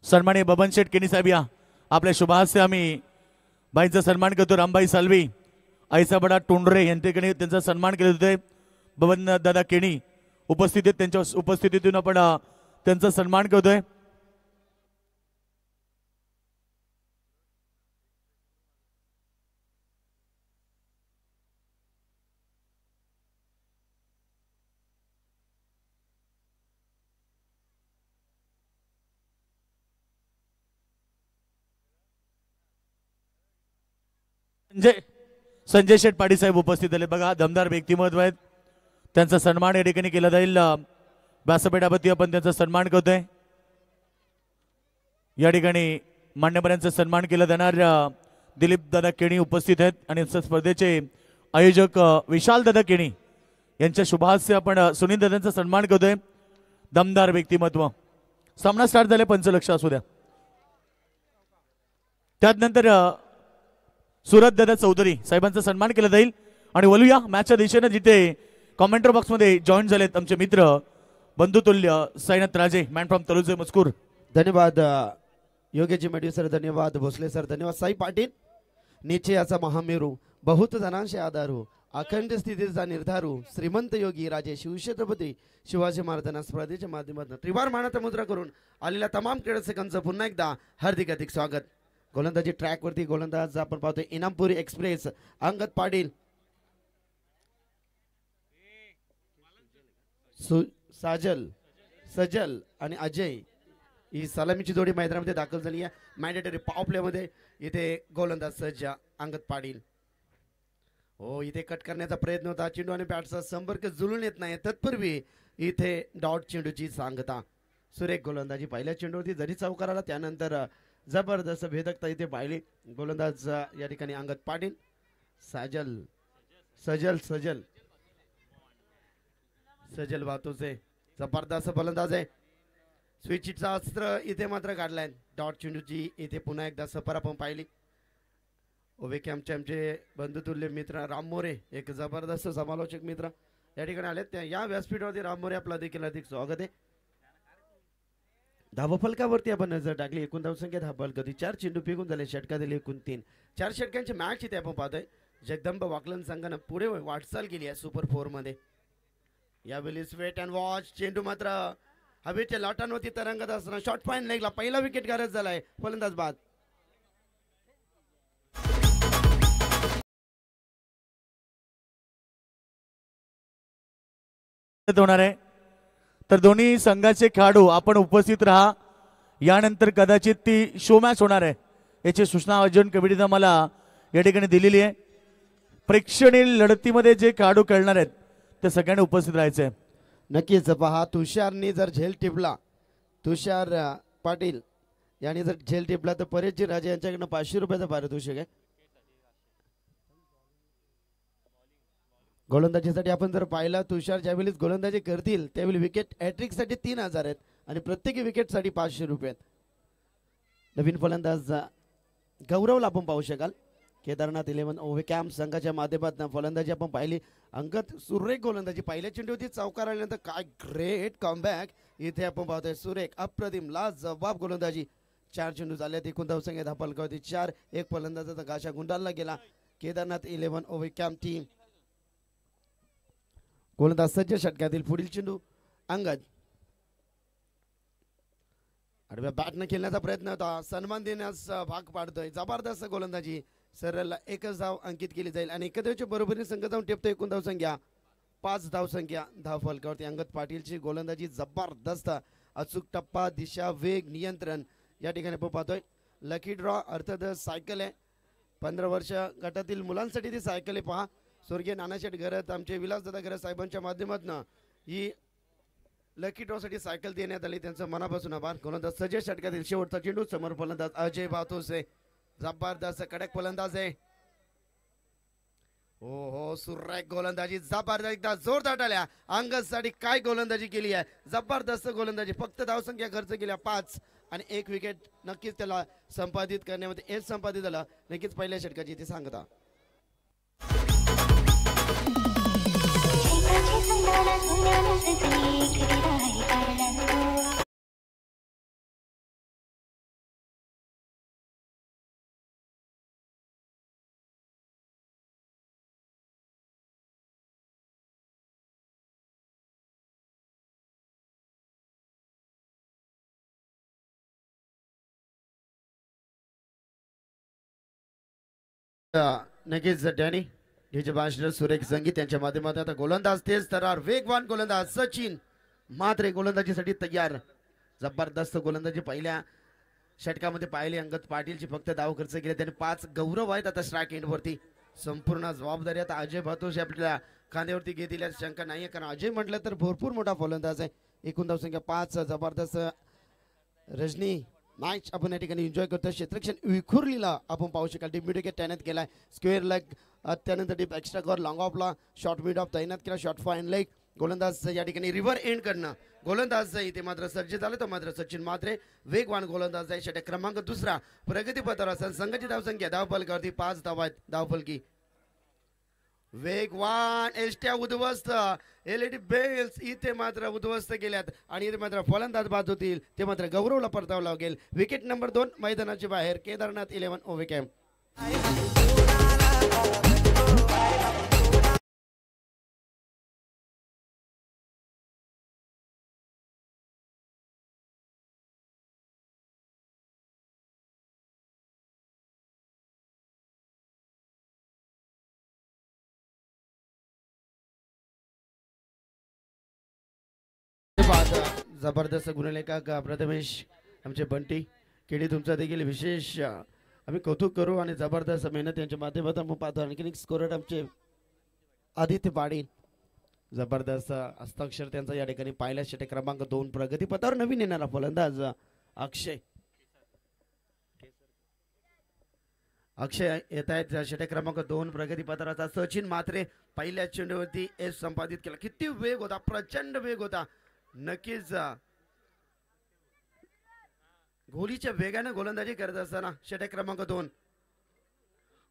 सन्माननीय बबन शेठ केनी साहेब या आपल्या शुभास्ते आम्ही बाईंचा सन्मान करतो। रामबाई सालवी आईचा बडा टोंडरे यांच्याकडे त्यांचा सन्मान केले होते। बबन दादा केनी उपस्थित आहेत, त्यांच्या उपस्थितीतून आपण त्यांचा सन्मान करतोय। संजय शेठ पाटील साहेब उपस्थित झाले बघा, दमदार व्यक्तिमत्व आहेत, त्यांचा सन्मान या ठिकाणी केला जाईल। व्यासपीठावरती आपण त्यांचा सन्मान करतोय। या ठिकाणी मान्यवरांचा सन्मान केला जाणार। दिलीप दादा केणी उपस्थित आहेत आणि स्पर्धेचे आयोजक विशाल दादा केणी यांच्या शुभास्ते आपण सुनील दादांचा सन्मान करतोय। दमदार व्यक्तिमत्व। सामना स्टार्ट झाले, पंचलक्ष असू द्या। त्यानंतर सुरत दादा चौधरी साहेबांचा सन्मान केला जाईल आणि वळूया मॅचच्या दिशेने, जिथे कॉमेंटर बॉक्स मध्ये जॉईन झालेत आमचे मित्र बंधुतुल्य साईनाथ राजे मॅन फ्रॉम तळुजे मजकूर। धन्यवाद योगेश मेडी सर, धन्यवाद भोसले सर, धन्यवाद साई पाटील। निश्चयाचा महामेरू बहुत जनांचे आधारू अखंड स्थितीचा निर्धारू श्रीमंत योगी राजे शिवछत्रपती शिवाजी महाराजांना स्पर्धेच्या माध्यमातून त्रिवार मानाचा मुद्रा करून आलेल्या तमाम क्रीडकांचं पुन्हा एकदा हार्दिक स्वागत। गोलंदाजी ट्रॅक वरती गोलंदाज आपण पाहतोय इनामपुरी एक्सप्रेस अंगद पाटील, साजल सजल आणि अजय ही सलामीची जोडी मैदानामध्ये दाखल झाली आहे। मॅन्डेटरी पॉवर प्ले मध्ये इथे गोलंदाज सज्ज अंगद पाटील। हो, इथे कट करण्याचा प्रयत्न होता, चेंडू आणि बॅटचा संपर्क जुळून येत नाही, तत्पूर्वी इथे डॉट चेंडूची सांगता। सुरेख गोलंदाजी पहिल्या चेंडूवरती जरी चौकार आला, त्यानंतर जबरदस्त भेदकता इथे पाहिली। गोलंदाज या ठिकाणी अंगद पाटील, साजल सजल सजल सजल वातोचे जबरदस्त फलंदाज आहे। स्विचचा अस्त्र इथे मात्र काढलाय। डॉट चेंडूची इथे पुन्हा एकदा सफर आपण पाहिली। ओवे कॅम्पचे आमचे बंधुतुल्य मित्र राम मोरे, एक जबरदस्त समालोचक मित्र या ठिकाणी आलेत। या व्यासपीठावरती राम मोरे आपला देखील अधिक स्वागत आहे। धावफलकावरती आपण नजर टाकली, एकूण धावसंख्या धावफलक 4 चेंडू फेकून झाले, षटका दिले एकूण 3। 4 षटकांची मॅच इथे आपण पाहतोय। जगदंब वाकलन संघाने पुढे वाटचाल केली आहे सुपर 4 मध्ये। यावेळी वेट अँड वॉच चेंडू मात्र हवेच्या लाटांवरती तरंगत असताना शॉर्ट पॉइंट लेगला पहिला विकेट गरज झालाय, फलंदाज बाद। होणार आहे तर दोन्ही संघाचे खेळाडू आपण उपस्थित राहा। यानंतर कदाचित ती शो मॅच होणार आहे याची सूचना अर्जुन कबड्डीने मला या ठिकाणी दिलेली आहे। प्रेक्षणीय लढतीमध्ये जे खेळाडू खेळणार आहेत ते सगळ्यांनी उपस्थित राहायचे। नक्कीच पहा, तुषारनी जर झेल टिपला, तुषार पाटील यांनी जर झेल टिपला तर परेशजी राजे यांच्याकडनं 500 रुपयाचा पारितोषिक आहे। गोलंदाजीसाठी आपण जर पाहिला, तुषार ज्यावेळी गोलंदाजी करतील त्यावेळी विकेट हॅट्रिक साठी 3000 आहेत आणि प्रत्येक विकेट साठी 500 रुपये आहेत। नवीन फलंदाज गौरवला आपण पाहू शकाल। केदारनाथ 11 ओव्हे कॅम्प संघाच्या माध्यमातून फलंदाजी आपण पाहिली। अंगद सुरेख गोलंदाजी पहिल्या चेंडूवरती चौकार आल्यानंतर काय ग्रेट कमबॅक इथे आपण पाहतोय। सुरेख अप्रतिम लाजवाब गोलंदाजी। 4 चेंडू झाल्यात, एकूण धावसंख्या धावफलकावरती 4। एक फलंदाजाचा गाशा गुंडाळला गेला। केदारनाथ 11 ओव्हे कॅम्प टीम गोलंदाज सज्ज, षटकातील पुढील चेंडू अंगद आडव्या बॅटने खेळण्याचा प्रयत्न होता, सन्मान देण्यास भाग पाडतोय। जबरदस्त गोलंदाजी, सरळला एकच धाव अंकित केली जाईल आणि एकदाच्या बरोबरीने संघ जाऊन टेपतो। एकूण धावसंख्या 5 धावसंख्या धावफलकावरती अंगद पाटीलची गोलंदाजी जबरदस्त, अचूक टप्पा, दिशा, वेग, नियंत्रण या ठिकाणी आपण पाहतोय। लकी ड्रॉ अर्थात सायकल आहे, 15 वर्ष गटातील मुलांसाठी ती सायकल आहे। पहा, स्वर्गीय नानाशेठ घरत आमचे विलासदादा घरत साहेबांच्या माध्यमातून ही लकी ड्रॉ साठी सायकल देण्यात आली, त्यांचं मनापासून आभार। गोलंदाज सजय, षटकातील शेवटचा चेंडू समोर फलंदाज अजय बातोसे, जबरदस्त कडक फलंदाज आहे। हो सुरेख गोलंदाजी, जबरदस्त एकदा जोरदार टाळ्या। अंगदसाठी काय गोलंदाजी केली आहे, जबरदस्त गोलंदाजी। फक्त धावसंख्या खर्च केल्या 5 आणि 1 विकेट नक्कीच त्याला संपादित करण्यामध्ये यश संपादित झालं। नक्कीच पहिल्या षटकाची इथे सांगता। नक्कीच डॅनी डीजे मास्टर सुरेख संगीत यांच्या माध्यमातून आता गोलंदाज तेज तरार वेगवान गोलंदाज सचिन मात्रे गोलंदाजीसाठी तयार. जबरदस्त गोलंदाजी पहिल्या षटकामध्ये पाहिले. अंगद पाटीलची फक्त धाव खर्च केले त्यांनी 5 गौरव आहेत आता स्ट्राईक एंड वरती. संपूर्ण जबाबदारी आता अजय भातोष आपल्या खांद्यावरती घेतील यात शंका नाहीये, कारण अजय म्हटलं तर भरपूर मोठा फलंदाज आहे. एकूण धावसंख्या 5. जबरदस्त रजनी मॅच आपण या ठिकाणी एन्जॉय करतो. क्षेत्रक्षण विखुरलीला आपण पाहू शकाल. डीप मिड विकेट तैनात केलाय. स्क्वेअर लेग त्यानंतर डीप एक्स्ट्रा कव्हर लॉंग ऑफला शॉर्ट मिड ऑफ तैनात केला. शॉर्ट फाईन लेग गोलंदाज या ठिकाणी रिव्हर एंड करणं गोलंदाज इथे मात्र सर्जित झाले. तो मात्र सचिन मात्रे वेगवान गोलंदाज आहे. षटक क्रमांक 2 प्रगतीपथावर असेल. संघाची धावसंख्या धावफलकावरती 5 धावा आहेत. धावफलकी वेगवान एसट्या उद्ध्वस्त एलईडी बेल्स इथे मात्र उद्ध्वस्त केल्यात आणि इथे मात्र फलंदाज बाद होतील. ते मात्र गौरवला परतावं लागेल. विकेट नंबर 2 मैदानाच्या बाहेर. केदारनाथ 11 ओव्हे कॅम्प. जबरदस्त गुणलेखक प्रथमेश आमचे बंटी केडी तुमचा देखील विशेष आम्ही कौतुक करू आणि जबरदस्त मेहनत यांच्या माध्यमातून आपण पाहतो. आणखी एक स्कोरर आमचे आदित्य पाटील जबरदस्त हस्ताक्षर त्यांचा या ठिकाणी पाहिला. षटक क्रमांक 2 प्रगतीपथावर नवीन येणारा फलंदाज अक्षय येत आहेत. षटक क्रमांक 2 प्रगतीपथाराचा सचिन मात्रे पहिल्या चेंडूवरती एस संपादित केला. किती वेग होता, प्रचंड वेग होता. नक्कीच गोलीच्या वेगाने गोलंदाजी करत असताना षटक क्रमांक 2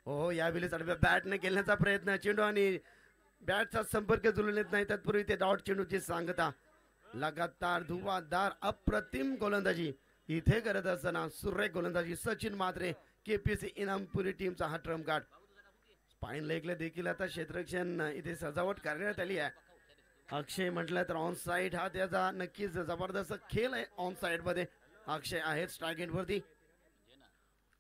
हो यावेळेस बॅटने खेळण्याचा प्रयत्न. चेंडू आणि बॅटचा संपर्क जुळून येत नाही. तत्पूर्वी ते डॉट चेंडूची सांगता. लगातार धुवाधार अप्रतिम गोलंदाजी इथे करत असताना सुरेख गोलंदाजी सचिन मात्रे केपीसी इनामपुरी टीमचा हा ट्रम्प कार्ड. स्पाइन लेगला देखील आता क्षेत्ररक्षण इथे सजावट करण्यात आली आहे. अक्षय म्हटलं तर ऑन साइड हा त्याचा नक्कीच जबरदस्त खेळ आहे. ऑन साइड मध्ये अक्षय आहेत स्ट्राईक एंड वरती.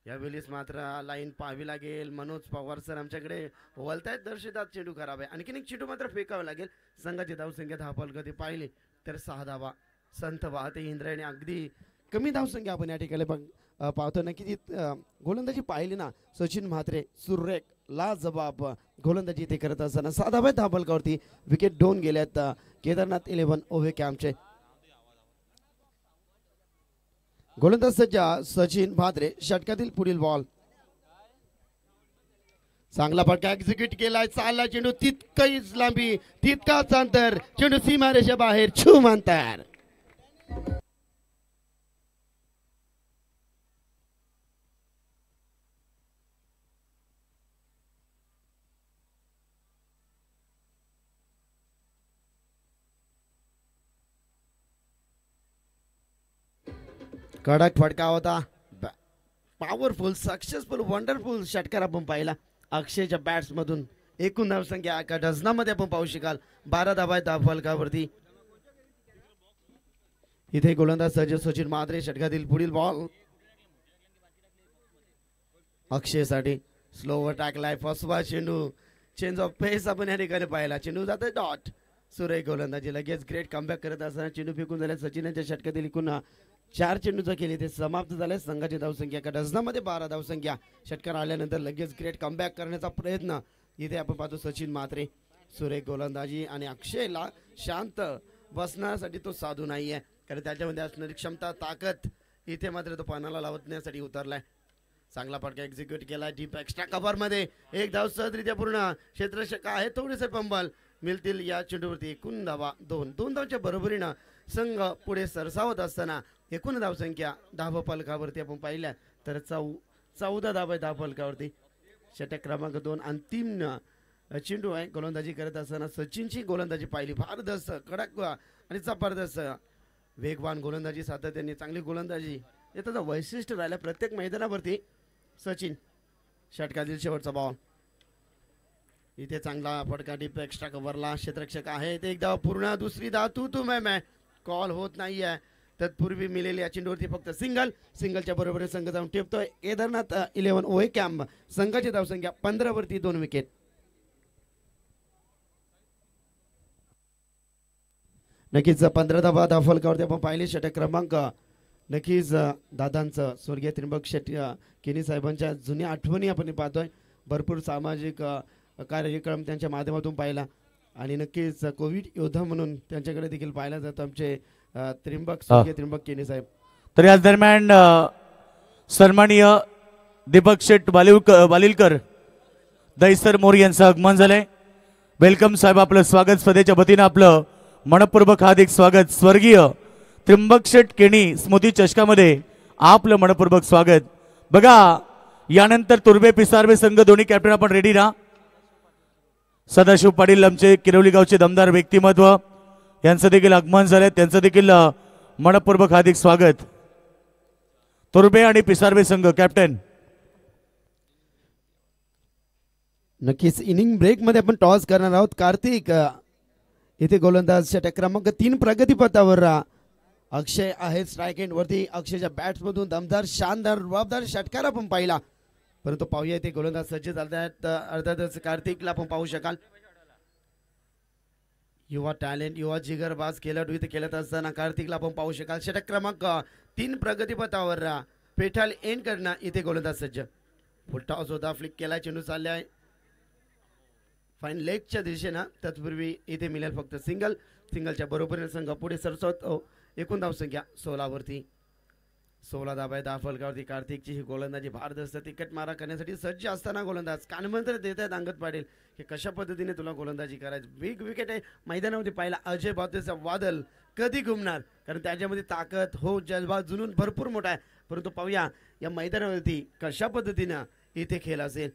यावेळेस मात्र लाईन पाहावी लागेल. मनोज पवार सर आमच्याकडे वळतायत. दर्शतात चेंडू खराब आहे. आणखीन एक चेंडू मात्र फेकावे लागेल. संघाची धावसंख्या धावफलक पाहिली तर 6 धावा. संत वाहते इंद्रायणी अगदी कमी धावसंख्या आपण या ठिकाणी पाहतो. नक्की गोलंदाजी पाहिली ना सचिन म्हात्रे सुरेख लाजबाब गोलंदाजी ते करत असताना 6 धावा धावफलकावरती. विकेट 2 गेल्यात केदारनाथ 11 ओव्हे कॅम्पचे. गोलंदाज सज्जा सचिन म्हात्रे. षटकातील पुढील बॉल चांगला फटका एक्झिक्यूट केलाय. चालला चेंडू तितकाच लांबी तितकाच अंतर. चेंडू सीमारेषा बाहेर छूम अंतर. कडक फटका होता. पॉवरफुल सक्सेसफुल वंडरफुल षटकार आपण पाहिला अक्षयच्या बॅट्स मधून. एकूण धावसंख्या एका डझनामध्ये आपण पाहू शकाल. 12 धावा धावफलकावरती. इथे गोलंदाज सज्ज सचिन मात्रे. षटकातील पुढील बॉल अक्षयसाठी स्लोवर टाकलाय. फसवा चेंडू. चेंज ऑफ पेस आपण या ठिकाणी पाहिला. चेंडू जाते डॉट. सुरेख गोलंदाजी लगेच ग्रेट कमबॅक करत असताना चेंडू फेकून झाल्या. सचिन यांच्या षटकातील एकूण 4 चेंडूचा केली ते समाप्त झाले. संघाची धावसंख्या एका डझनामध्ये 12 धावसंख्या. षटकार आल्यानंतर लगेच ग्रेट कमबॅक करण्याचा प्रयत्न इथे आपण पाहतो. सचिन मात्रे सुरेख गोलंदाजी आणि अक्षयला शांत बसण्यासाठी तो साधू नाहीये, कारण त्याच्यामध्ये असणारी क्षमता ताकद इथे मात्र तो पानाला लावण्यासाठी उतरलाय. चांगला फटका एक्झिक्यूट केला. डीप एक्स्ट्रा कव्हर मध्ये 1 धाव सहजरित्या पूर्ण. क्षेत्ररक्षक आहे थोडेसे पंबल मिळतील या चेंडूवरती. एकूण धावा 2 धावच्या बरोबरीनं संघ पुढे सरसावत असताना एकूण धावसंख्या धावफलकावरती आपण पाहिल्या तर 14 धावा धावफलकावरती. षटक क्रमांक 2 अंतिम चेंडू आहे. गोलंदाजी करत असताना सचिनची गोलंदाजी पाहिली. भारदस्त कडक आणि जबरदस्त वेगवान गोलंदाजी सातत्याने चांगली गोलंदाजी हे त्याचं वैशिष्ट्य राहिलं प्रत्येक मैदानावरती. सचिन षटकातील शेवटचा बॉल. इथे चांगला फटका डीप एक्स्ट्रा कव्हरला. क्षेत्ररक्षक आहे ते 1 धाव पूर्ण. दुसरी धाव तू मैं कॉल होत नाहीये. तत्पूर्वी मिळेल या चेंडूवरती फक्त सिंगलच्या बरोबरीने संघ जाऊन टिपतोय. केदारनाथ 11 ओए कॅम्प संघाची धावसंख्या 15 वरती 2 विकेट. नक्कीच 15 धावा फलकावरती आपण पाहिले. षटक क्रमांक नक्कीच दादांचं स्वर्गीय त्रिंबक शेट्टी केनी साहेबांच्या जुन्या आठवणी आपण पाहतोय. भरपूर सामाजिक कार्यक्रम त्यांच्या माध्यमातून पाहिला आणि नक्कीच कोविड योद्धा म्हणून त्यांच्याकडे देखील पाहिला जातं आमचे स्वर्गीय त्रिंबक केनी साहेब. तर याच दरम्यान सन्माननीय दीपक शेठ बालिलकर दहिसर मोर यांचं आगमन झालंय. वेलकम साहेब, आपलं स्वागत. स्पर्धेच्या वतीनं आपलं मनपूर्वक हार्दिक स्वागत. स्वर्गीय त्रिंबक शेठ केणी स्मृती चषकामध्ये आपलं मनपूर्वक स्वागत. बघा यानंतर तुर्बे पिसारवे संघ दोन्ही कॅप्टन आपण रेडी राहा. सदाशिव पाटील आमचे किरवली गावचे दमदार व्यक्तिमत्व यांचं देखील आगमन झालंय. त्यांचं देखील मनपूर्वक हार्दिक स्वागत. तुर्बे आणि पिसारवे संघ कॅप्टन. नक्कीच इनिंग ब्रेक मध्ये आपण टॉस करणार आहोत. कार्तिक इथे गोलंदाज षटक क्रमांक 3 प्रगतीपथावर. अक्षय आहे स्ट्राईक एंड वरती. अक्षयच्या बॅट्स मधून दमदार शानदार रुबाबदार षटकार आपण पाहिला. परंतु पाहूया इथे गोलंदाज सज्ज झालेत. अर्थातच कार्तिकला आपण पाहू शकाल. युवा टॅलेंट युवा जिगरबाज खेळाडू इथे खेळत असताना कार्तिकला आपण पाहू शकाल. षटक क्रमांक 3 प्रगतीपथावर. पेठाल एंड करणं इथे गोलंदाज सज्ज. फुल टॉस होता. फ्लिक केला. चेंडू चालले आहे फाईन लेगच्या दिशेनं. तत्पूर्वी इथे मिळेल फक्त सिंगलच्या बरोबरीने संघ पुढे सरसवतो. एकूण धावसंख्या 16 वरती. 16 धाबा आहे 10 फलकावरती. कार्तिकची ही गोलंदाजी भारदस्त तिकट मारा करण्यासाठी सज्ज असताना गोलंदाज कानमंत्र देत आहेत अंगद पाटील की कशा पद्धतीने तुला गोलंदाजी करायची. बिग विकेट आहे मैदानामध्ये पाहिला. अजय बातेचा वादल कधी घुमणार, कारण त्याच्यामध्ये ताकद हो जज्बा जुनून भरपूर मोठा आहे. परंतु पाहूया या मैदानावरती कशा पद्धतीनं इथे खेळ असेल.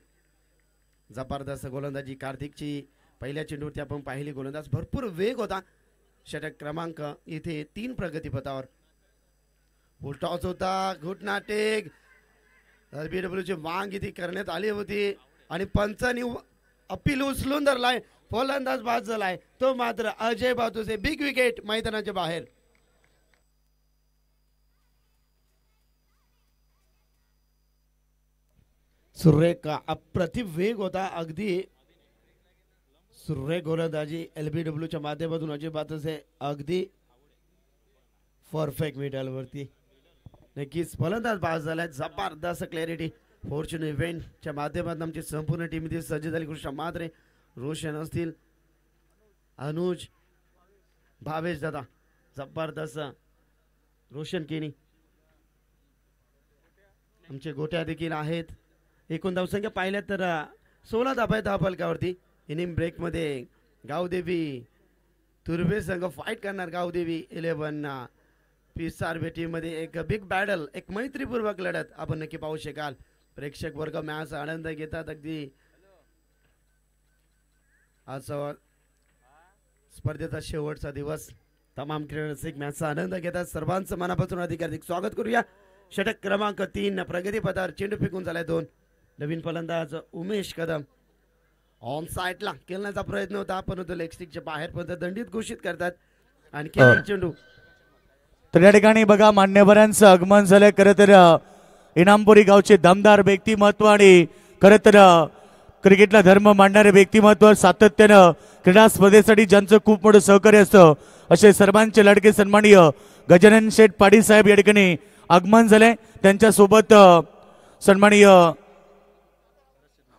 जबरदस्त गोलंदाजी कार्तिकची पहिल्या चेंडूवरती आपण पाहिली. गोलंदाज भरपूर वेग होता. षटक क्रमांक इथे 3 प्रगतीपथावर. फुल टॉस होता. घुटना टेक LBWची वांग इथे करण्यात आली होती आणि पंचांनी अपील उचलून धरलाय. फलंदाज बाद झालाय तो मात्र अजय बातुसे. बिग विकेट मैदानाच्या बाहेर. सुरेख अप्रतिम वेग होता. अगदी सुरेख गोलंदाजी LBWच्या माध्यमातून अजय बातुसे अगदी परफेक्ट मिडलवरती. नक्कीच फलंदाज बाद झालाय. जबरदस्त क्लॅरिटी. फॉर्च्यून इव्हेंटच्या माध्यमातून आमची संपूर्ण टीम इथे सज्ज झाली. कृष्ण मात्रे, रोशन असतील, अनुज, भावेश दादा, जबरदस्त रोशन केनी, आमचे गोट्या देखील आहेत. एकूण धावसंख्या पाहिल्या तर 16 धाबा आहेत 10 फलकावरती. इनिंग ब्रेक मध्ये गावदेवी तुर्बे संघ फाईट करणार. गावदेवी 11 पिसारवे टीम मध्ये एक बिग बॅटल, एक मैत्रीपूर्वक लढत आपण नक्की पाहू शकाल. प्रेक्षक वर्ग मॅच आनंद घेतात. अगदी आज स्पर्धेचा शेवटचा दिवस. तमाम क्रीडा मॅचचा आनंद घेतात. सर्वांचं मनापासून अधिकाधिक स्वागत करूया. षटक क्रमांक 3 प्रगतीपथावर. चेंडू फेकून झालाय 2. नवीन फलंदाज उमेश कदम ऑन साईडला खेळण्याचा प्रयत्न होता, परंतु लेग स्टिकच्या बाहेर पण दंडित घोषित करतात. आणि चेंडू. तर या ठिकाणी बघा मान्यवरांचं आगमन झालंय. खरं तर इनामपुरी गावचे दमदार व्यक्तिमत्व आणि खरं तर क्रिकेटला धर्म मांडणारे व्यक्तिमत्व, सातत्यानं क्रीडा स्पर्धेसाठी ज्यांचं खूप मोठं सहकार्य असतं असे सर्वांचे लाडके सन्माननीय गजानन शेठ पाटील साहेब या ठिकाणी आगमन झालंय. त्यांच्यासोबत सन्माननीय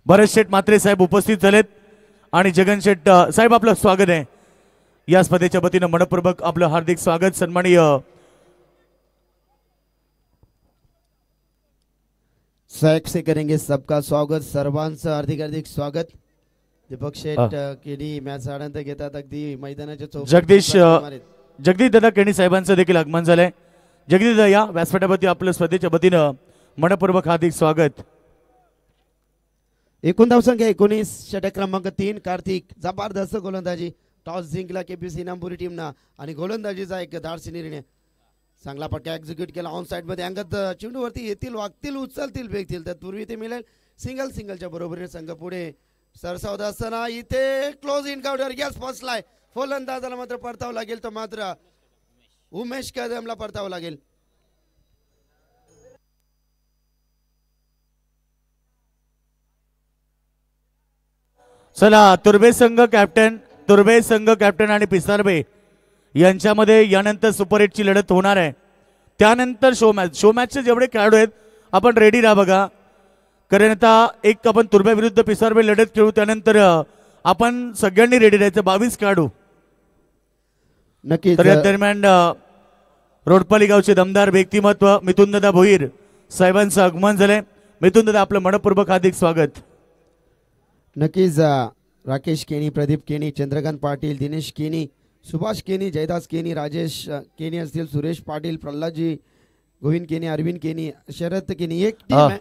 भरत शेठ मात्रे साहेब उपस्थित झालेत आणि जगन शेठ साहेब आपलं स्वागत आहे. या स्पर्धेच्या वतीनं मनपूर्वक आपलं हार्दिक स्वागत. सन्माननीय सहयोग से करेंगे सबका स्वागत. सर्वांचं हार्दिक हार्दिक स्वागत. दीपक शेठ केडी मॅच आनंद घेतात. अगदी मैदानाच्या जगदीश दादा केणी साहेबांचं देखील आगमन झालंय. जगदीश दादा या व्यासपीठावरती आपलं स्पर्धेच्या वतीनं मनपूर्वक हार्दिक स्वागत. एकूण धावसंख्या 19. षटक क्रमांक 3 कार्तिक. जबरदस्त गोलंदाजी. टॉस जिंकला केपीसी इनामपुरी टीमनं आणि गोलंदाजीचा एक धाडसी निर्णय. चांगला फटका एक्झिक्यूट केला. ऑन साइड मध्ये अंगद चेंडूवरती येतील, वागतील, उचलतील, फेकतील. तत्पूर्वी ते मिळेल सिंगलच्या बरोबरीने संघ पुढे सरसावत असताना इथे क्लोज इनकाउंटर. यस फसलाय. फलंदाजाला मात्र परतावं लागेल. तो मात्र उमेश कदमला परतावं लागेल. चला तुर्बे संघ कॅप्टन आणि पिसारबे यांच्यामध्ये यानंतर सुपर 8 ची लढत होणार आहे. त्यानंतर शो मॅचचे जेवढे खेळाडू आहेत आपण रेडी राहा बघा. कारण आता एक आपण तुर्बे विरुद्ध पिसारबे लढत खेळू, त्यानंतर आपण सगळ्यांनी रेडी राहायचं. 22 खेळाडू. नक्कीच तर या दरम्यान रोडपाली गावचे दमदार व्यक्तिमत्व मिथुनदादा भोईर साहेबांचं आगमन झालंय. मिथुनदादा आपलं मनपूर्वक हार्दिक स्वागत. नक्कीच राकेश केनी, प्रदीप केनी, चंद्रकांत पाटील, दिनेश केनी, सुभाष केनी, जयदास केनी, राजेश केनी असतील, सुरेश पाटील, प्रल्हादजी, गोविंद केनी, अरविंद केनी, शरद केनी, एक टीम आहे.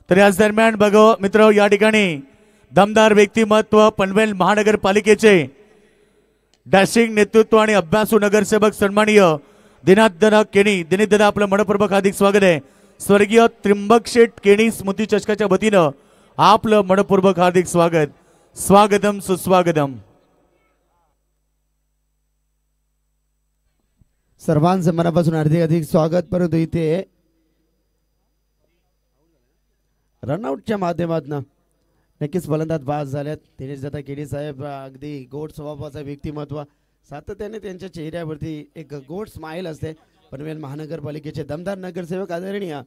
तर याच दरम्यान बघो मित्र, या ठिकाणी दमदार व्यक्तिमत्व पनवेल महानगरपालिकेचे डॅशिंग नेतृत्व आणि अभ्यासू नगरसेवक सन्माननीय दिनाददादा केनी. दिनेशदादा आपलं मनपूर्वक हार्दिक स्वागत आहे. स्वर्गीय त्रिंबक शेठ केनी स्मृती चषकाच्या वतीनं आपलं मनपूर्वक हार्दिक स्वागत. स्वागतम सुस्वागतम. सर्वांचं मनापासून अधिक स्वागत. परंतु इथे रनआउटच्या माध्यमातून नक्कीच फलंदाज बाद झाल्यात. दिनेशदादा केडी साहेब अगदी गोड स्वभावाचा व्यक्तिमत्व, सातत्याने त्यांच्या चेहऱ्यावरती एक गोड स्माइल असते. पनवेल महानगरपालिकेचे दमदार नगरसेवक आदरणीय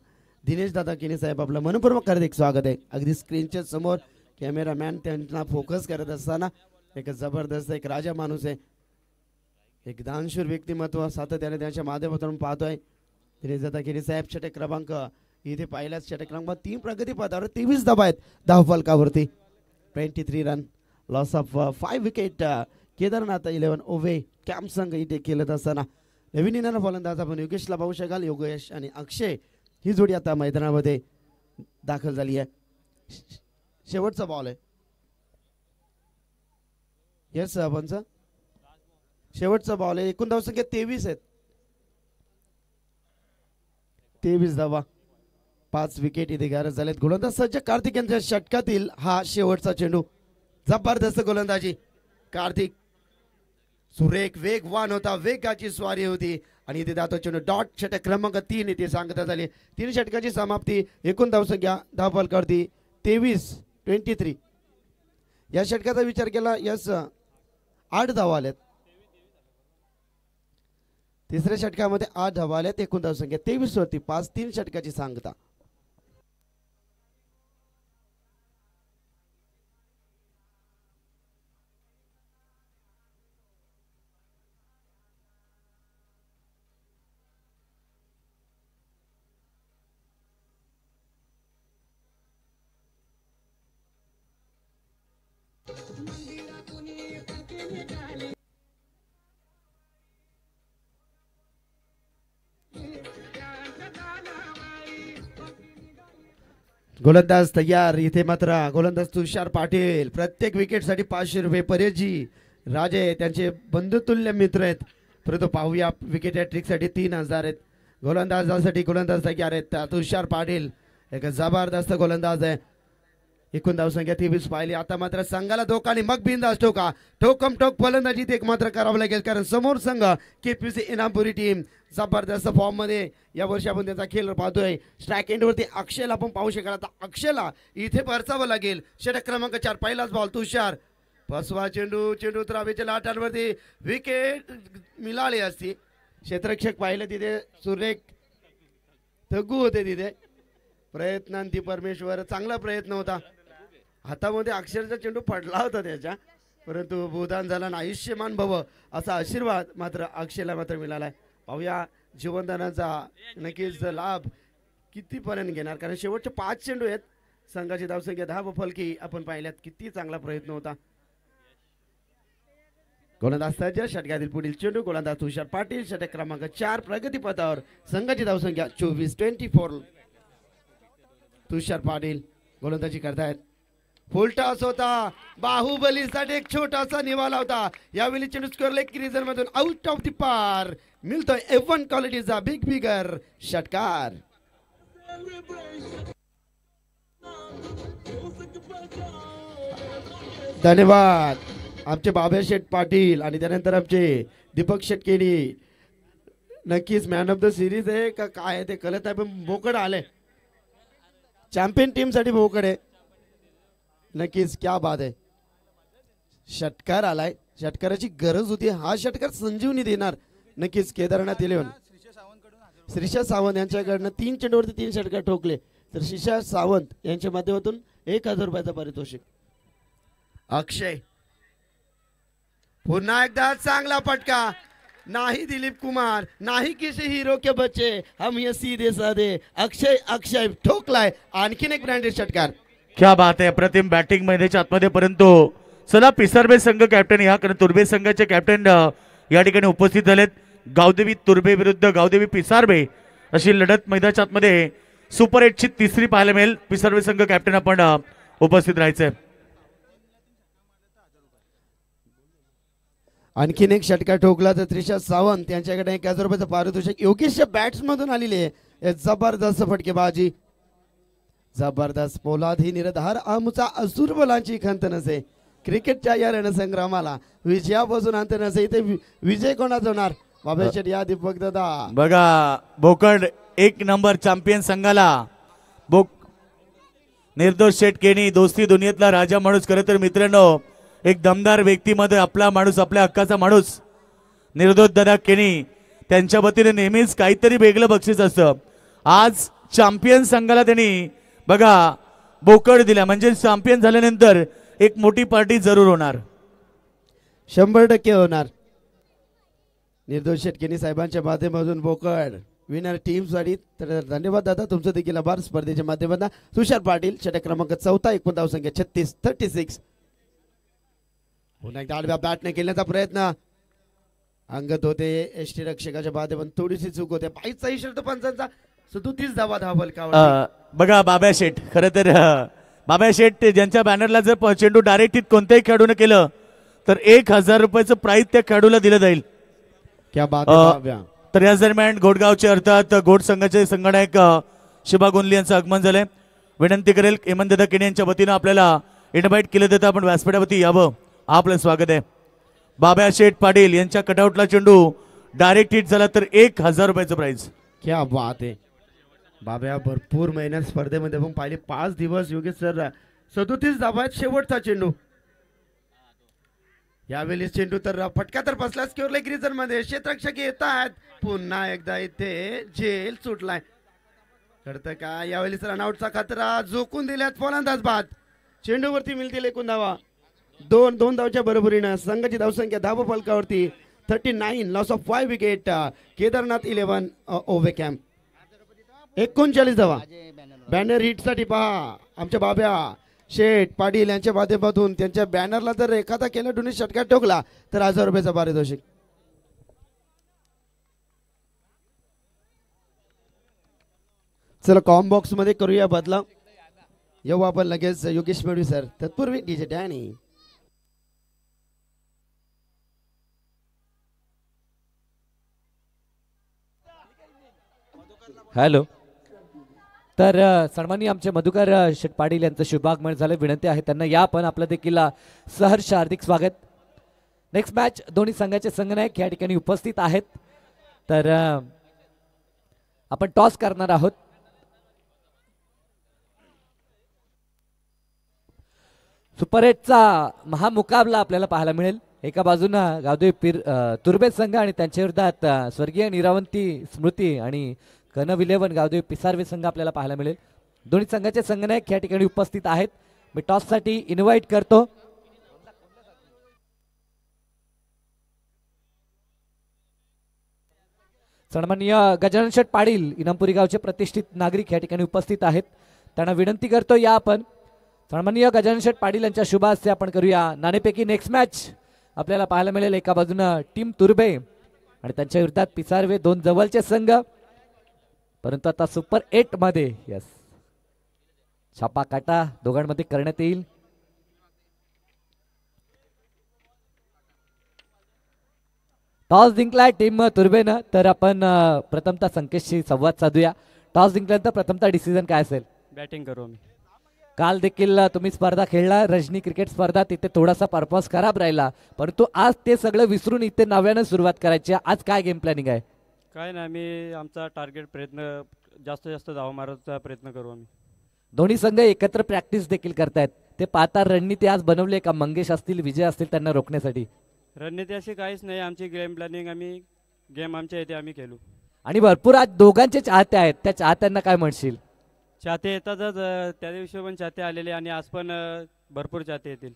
दिनेशदादा केनी साहेब आपलं मनपूर्वक हार्दिक स्वागत आहे. अगदी स्क्रीनच्या समोर कॅमेरामॅन त्यांना फोकस करत असताना एक जबरदस्त एक राजा माणूस आहे, एक दानशूर व्यक्तिमत्व सातत्याने त्यांच्या माध्यमातून पाहतोय. दिनेशदादा केनी साहेब षटक क्रमांक इथे पाहिल्यास षटक क्रमांक 3 प्रगती पथावर 23 धावा आहेत धावफलकावरती. 23 run, loss of 5 wicket. Kedarnath 11 ओव्हे कॅम्प संघ इथे खेळत असताना नवीन येणारा फलंदाज आपण योगेशला पाहू शकाल. योगेश आणि अक्षय ही जोडी आता मैदानामध्ये दाखल झाली आहे. शेवटचा बॉल आहे. येस आपणचा शेवटचा बॉल आहे. एकूण धावसंख्या 23 आहेत. 23 धावा, 5 विकेट इथे गारज झालेत. गोलंदाज सज्ज कार्तिक यांच्या षटकातील हा शेवटचा चेंडू. जबरदस्त गोलंदाजी कार्तिक. सुरेख वेगवान होता, वेगाची स्वारी होती आणि इथे दातो चेंडू डॉट. षटक क्रमांक 3 इथे सांगता झाली. 3 षटकाची समाप्ती. एकूण धावसंख्या धावफलकावरती 23. या षटकाचा विचार केला यस 8 धावा आल्यात. तिसऱ्या षटकामध्ये 8 धावा आल्यात. एकूण धावसंख्या 23 वरती 5. 3 षटकाची सांगता. गोलंदाज तयार. इथे मात्र गोलंदाज तुषार पाटील प्रत्येक विकेटसाठी 500 रुपये. परेशजी राजे त्यांचे बंधुतुल्य मित्र आहेत. परंतु पाहूया विकेट ट्रिकसाठी 3000 आहेत. गोलंदाजासाठी गोलंदाज तयार आहेत. तुषार पाटील एक जबरदस्त गोलंदाज आहे. एकूण धावसंख्या 23 पाहिली. आता मात्र संघाला धोका मग बिंदास ठोका. ठोकम ठोक फलंदाजी एक मात्र करावं लागेल, कारण समोर संघ केपीसी इनामपुरी टीम जबरदस्त फॉर्म मध्ये या वर्षी आपण त्याचा खेळ पाहतोय. स्ट्राईक एंडवरती अक्षयला आपण पाहू शकाल. आता अक्षयला इथे परचावं लागेल. षटक क्रमांक 4 पहिलाच बॉल तुषार. फसवा चेंडू. चेंडू तर हवेच्या लाटांवरती विकेट मिळाली असती. क्षेत्ररक्षक पाहिलं तिथे सुरेख थगू होते तिथे. प्रयत्नांती परमेश्वर, चांगला प्रयत्न होता. हातामध्ये अक्षरचा चेंडू पडला होता त्याच्या, परंतु भूदान झाला ना. आयुष्यमान भव असा आशीर्वाद मात्र अक्षयला मात्र मिळालाय. पाहूया जीवनदानाचा नक्कीच लाभ कितीपर्यंत घेणार, कारण शेवटचे 5 चेंडू आहेत. संघाची धावसंख्या 10 फलकी आपण पाहिल्यात. किती चांगला प्रयत्न होता. गोलंदाज सज्ज. षटकातील पुढील चेंडू गोलंदाज तुषार पाटील. षटक क्रमांक 4 प्रगती पथावर. संघाची धावसंख्या 24. तुषार पाटील गोलंदाजी करतायत. फुलटॉस होता. बाहुबलीसाठी एक छोटासा निवाला होता. यावेळी चेंडू स्कोअर लेग रिजन मधून आउट ऑफ द पार. मिळतोय F1 क्वालिटीचा बिग बिगर षटकार. धन्यवाद आमचे बाबा शेठ पाटील आणि त्यानंतर आमचे दीपक शेटकेनी नक्कीच मॅन ऑफ द सिरीज आहे का काय आहे ते कळत नाही, पण बोकड आले चॅम्पियन टीम साठी बोकड आहे. नक्कीच क्या बात आहे. षटकार आलाय, षटकाराची गरज होती. हा षटकार संजीवनी देणार नक्कीच केदारनाथ 11. श्रीषा सावंत यांच्याकडनं 3 चेंडूवरती 3 षटकार ठोकले तर श्रीषा सावंत यांच्या माध्यमातून 1000 रुपयाचा पारितोषिक. अक्षय पुन्हा एकदा चांगला फटका. नाही दिलीप कुमार, नाही किसी हीरो के बच्चे, हम ये सीधे साधे. अक्षय अक्षय ठोकलाय आणखीन एक ब्रँडेड षटकार. क्या बात आहे. अप्रतिम बॅटिंग मैदानाच्या आतमध्ये, परंतु चला पिसारबे संघ कॅप्टन या तुर्बे संघाचे कॅप्टन या ठिकाणी उपस्थित झालेत. गावदेवी तुर्बे विरुद्ध गावदेवी पिसारबे अशी लढत मैदानाच्या आतमध्ये सुपर 8ची तिसरी पाहायला मिळेल. पिसारबे संघ कॅप्टन आपण उपस्थित राहायचंय. आणखीन एक षटकार ठोकला तर त्रिषा सावंत यांच्याकडे 1000 रुपयाचं पारितोषिक. योगेशच्या बॅट्स मधून आलेली आहे जबरदस्त फटकेबाजी. जबरदस्त पोलाद ही निरधार आमचा असुर बोलांची खंत नसे. क्रिकेटच्या या रणसंग्रामाला विजयापासून अंत नसे. इथे विजय कोणाचा होणार? बाबा शेट या दीपक दादा बघा बोकड 1 नंबर चॅम्पियन संघाला निर्दोष शेट केनी दोस्ती दुनियेतला राजा माणूस. खरं तर मित्रांनो एक दमदार व्यक्तीमध्ये आपला माणूस, आपल्या हक्काचा माणूस निर्दोष दादा केनी, त्यांच्या वतीने नेहमीच काहीतरी वेगळं बक्षीस असतं. आज चॅम्पियन संघाला त्यांनी बघा बोकड दिला, म्हणजे चॅम्पियन झाल्यानंतर एक मोठी पार्टी जरूर होणार, 100% होणार. निर्दोष शेटकेनी साहेबांच्या माध्यमातून बोकड विनर टीम साठी. तर धन्यवाद दादा, तुमचं देखील आभार. स्पर्धेच्या माध्यमातून तुषार पाटील षटक क्रमांक 14 एकूण धावसंख्या 36-36. पुन्हा एकदा आडव्या बॅटने खेळण्याचा प्रयत्न. अंगत होते एसटी रक्षकाच्या माध्यमातून थोडीशी चूक होते. 5चा शर्ट पंचांचा 37 धावा धावल. बघा बाब्या शेठ, खरं तर बाब्या शेठ ज्यांच्या बॅनरला जर चेंडू डायरेक्ट कोणत्याही खेळाडूने केलं तर 1000 रुपयाचं प्राइज त्या खेळाडूला दिलं जाईल. क्या बात आहे बाब्या. तर याच दरम्यान घोडगावचे अर्थात घोड संघाचे संगणक शिबा गोंदली यांचं आगमन झालंय. विनंती करेल हेमंतदा केने यांच्या वतीनं आपल्याला इन्व्हाइट केलं जातं, आपण व्यासपीठावरती यावं. आपलं स्वागत आहे. बाब्या शेठ पाटील यांच्या कटआउटला चेंडू डायरेक्ट हिट झाला तर 1000 रुपयाचं प्राइज. क्या बात आहे. बाब्या भरपूर मेहनत स्पर्धेमध्ये पण पाहिले. 5 दिवस योगेश सर 37 धावा आहेत. शेवटचा चेंडू यावेळी चेंडू तर फटका तर बसलाच केवळ लेग रिजन मध्ये. क्षेत्ररक्षक येत आहेत. पुन्हा एकदा इथे जेल सुटलाय. करतं का यावेळी रनआउटचा खतरा झोकून दिल्यात फलंदाज बाद. चेंडूवरती मिळतील एकूण धावा 2 धावच्या बरोबरीनं. संघाची धावसंख्या धाव फलकावरती 39. Loss of 5 wicket. केदारनाथ 11 ओव्हे कॅम्प 39 धावा. बॅनर हिट साठी पहा आमच्या बाब्या शेठ पाटील यांच्या माध्यमातून. त्यांच्या बॅनरला जर एखादा खेळाडूने षटकार ठोकला तर 1000 रुपयाचा पारितोषिक. चला कॉम बॉक्स मध्ये करूया बदलाव. येऊ आपण लगेच योगेश मेढवी सर. तत्पूर्वी डीजे डॅनी. हॅलो. तर सन्माननीय आमचे मधुकर शेठ पाटील यांचं शुभागमन झालं. विनंती आहे त्यांना या पण आपलं देखील सहर्ष हार्दिक स्वागत. नेक्स्ट मॅच दोन्ही संघाचे संघनायक या ठिकाणी उपस्थित आहेत. तर आपण टॉस करणार आहोत. सुपर 8चा महामुकाबला आपल्याला पाहायला मिळेल. एका बाजूनं गावदेवी तुर्बे संघ आणि त्यांच्या विरोधात स्वर्गीय निरावंती स्मृती आणि कनविलेवन गावदेवी पिसारवे संघ आपल्याला पाहायला मिळेल. दोन्ही संघाचे संघनायक या ठिकाणी उपस्थित आहेत. मी टॉस साठी इन्व्हाइट करतो. सन्माननीय गजानन शेठ पाटील इनामपुरी गावचे प्रतिष्ठित नागरिक या ठिकाणी उपस्थित आहेत. त्यांना विनंती करतो या आपण. सन्माननीय गजानन शेठ पाटील यांच्या शुभ हस्ते आपण करूया नाणेपैकी नेक्स्ट मॅच आपल्याला पाहायला मिळेल. एका बाजूनं टीम तुर्बे आणि त्यांच्या विरोधात पिसारवे, 2 जवळचे संघ. परंतु आता सुपर 8 मध्ये यस छापा काटा दोघांमध्ये करण्यात येईल. टॉस जिंकलाय टीम तुर्बेनं. तर आपण प्रथमतः संकेशशी संवाद साधूया. टॉस जिंकल्यानंतर प्रथमतः डिसिजन काय असेल? बॅटिंग करू आम्ही. काल देखील तुम्ही स्पर्धा खेळला रजनी क्रिकेट स्पर्धा, तिथे थोडासा परफॉर्मन्स खराब राहिला, परंतु आज ते सगळं विसरून इथे नव्यानं सुरुवात करायची. आज काय गेम प्लॅनिंग आहे? काय नाही, आम्ही आमचा टार्गेट प्रयत्न जास्तीत जास्त धावा मारण्याचा प्रयत्न करू आम्ही. दोन्ही संघ एकत्र प्रॅक्टिस देखील करतायत. ते पाहता रणनीती आज बनवली का मंगेश असतील विजय असतील त्यांना रोखण्यासाठी? रणनीती अशी काहीच नाही, आमची गेम प्लॅनिंग आम्ही गेम आमच्या इथे आम्ही केलो. आणि भरपूर आज दोघांचे चाहते आहेत, त्या चाहत्यांना काय म्हणशील? चाहते येतातच, त्या दिवशी पण चाहते आलेले आणि आज पण भरपूर चाहते येतील.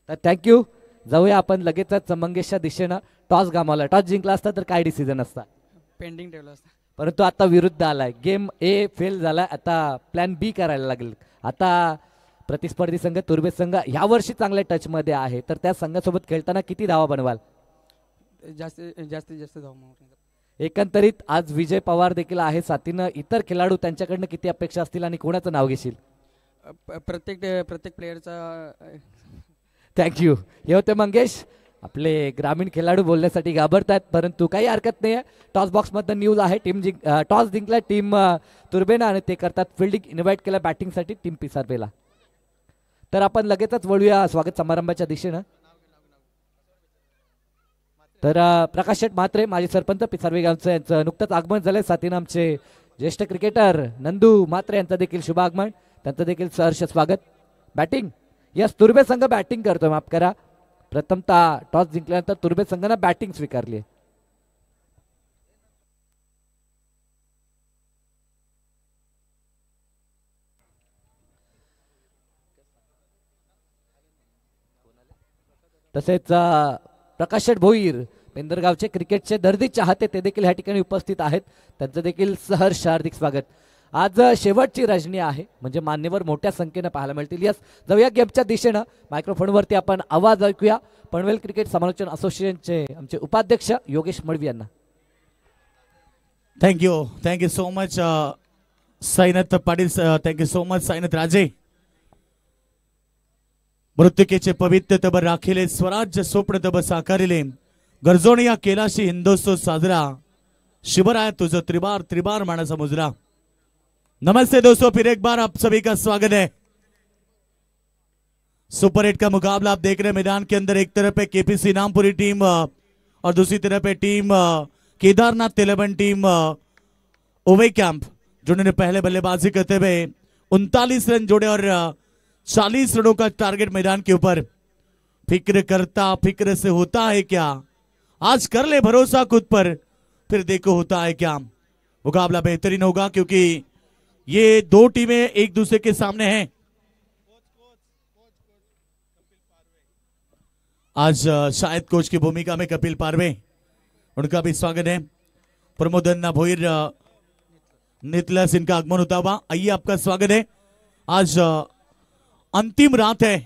तर थँक्यू. जाऊया आपण लगेचच मंगेशच्या दिशेनं. टॉस गमावला, टॉस जिंकला असता तर काय डिसिजन असता? पेंडिंग ठेवलं असतं. परंतु आता विरुद्ध आलाय, गेम ए फेल झाला, आता प्लॅन बी करायला लागेल. आता प्रतिस्पर्धी संघ तुर्बे संघ ह्या वर्षी चांगल्या टचमध्ये आहे, तर त्या संघासोबत खेळताना किती धावा बनवाल? जास्तीत जास्त धाव मारण्याचा. एकंदरीत आज विजय पवार देखील आहे साथीनं. इतर खेळाडू त्यांच्याकडनं किती अपेक्षा असतील आणि कोणाचं नाव घेशील? प्रत्येक प्लेअरचा. थँक्यू. हे होते मंगेश. आपले ग्रामीण खेळाडू बोलण्यासाठी घाबरतात, परंतु काही हरकत नाही आहे. टॉस बॉक्समधनं न्यूज आहे, टॉस जिंकला टीम तुर्बेनं आणि ते करतात फिल्डिंग. इन्व्हाइट केलं बॅटिंगसाठी टीम पिसारबेला. तर आपण लगेचच वळूया स्वागत समारंभाच्या दिशेनं. तर प्रकाश शेठ म्हात्रे माजी सरपंच पिसारवे गावचं यांचं नुकतंच आगमन झालंय. साथीनं आमचे ज्येष्ठ क्रिकेटर नंदू म्हात्रे यांचं देखील शुभ आगमन, त्यांचं देखील सहर्ष स्वागत. बॅटिंग यस, तुर्बे संघ बॅटिंग करतोय, माफ करा. प्रथमतः टॉस जिंकल्यानंतर तुर्बे संघानं बॅटिंग स्वीकारली आहे. तसेच प्रकाश शेठ भोईर पेंदरगावचे क्रिकेटचे दर्दी चाहते ते देखील ह्या ठिकाणी उपस्थित आहेत, त्यांचं देखील सहर्ष हार्दिक स्वागत. आज शेवटची रजनी आहे, म्हणजे मान्यवर मोठ्या संख्येनं पाहायला मिळतील. यस, जाऊया गेमच्या दिशेनं. मायक्रोफोनवरती आपण आवाज ऐकूया पनवेल क्रिकेट समालोचन असोसिएशनचे आमचे उपाध्यक्ष योगेश मळवी यांना. Thank you so much Sainath Patil, thank you so much Sainath राजे. मृत्युकेचे पवित्र तब राखिले, स्वराज्य स्वप्न तब साकारिले, गरजोने या केलाशी हिंदोत्सव साजरा, शिवराय तुझं त्रिबार मानसा मुजरा. नमस्ते दोस्तों, फिर एक बार आप सभी का स्वागत है. सुपर 8 का मुकाबला आप देख रहे हैं. मैदान के अंदर एक तरफ है केपीसी नामपुरी टीम और दूसरी तरफ है टीम केदारनाथ तेलबन टीम ओवे कैंप, जिन्होंने पहले बल्लेबाजी करते हुए 39 रन जोड़े और 40 रनों का टारगेट मैदान के ऊपर. फिक्र से होता है क्या, आज कर ले भरोसा खुद पर, फिर देखो होता है क्या. मुकाबला बेहतरीन होगा क्योंकि ये दो टीमें एक दूसरे के सामने हैं. आज शायद कोच की भूमिका में कपिल पारवे, उनका भी स्वागत है. प्रमोदन्ना भोईर नितलस, इनका आगमन होता हुआ. आइए, आपका स्वागत है. आज अंतिम रात है,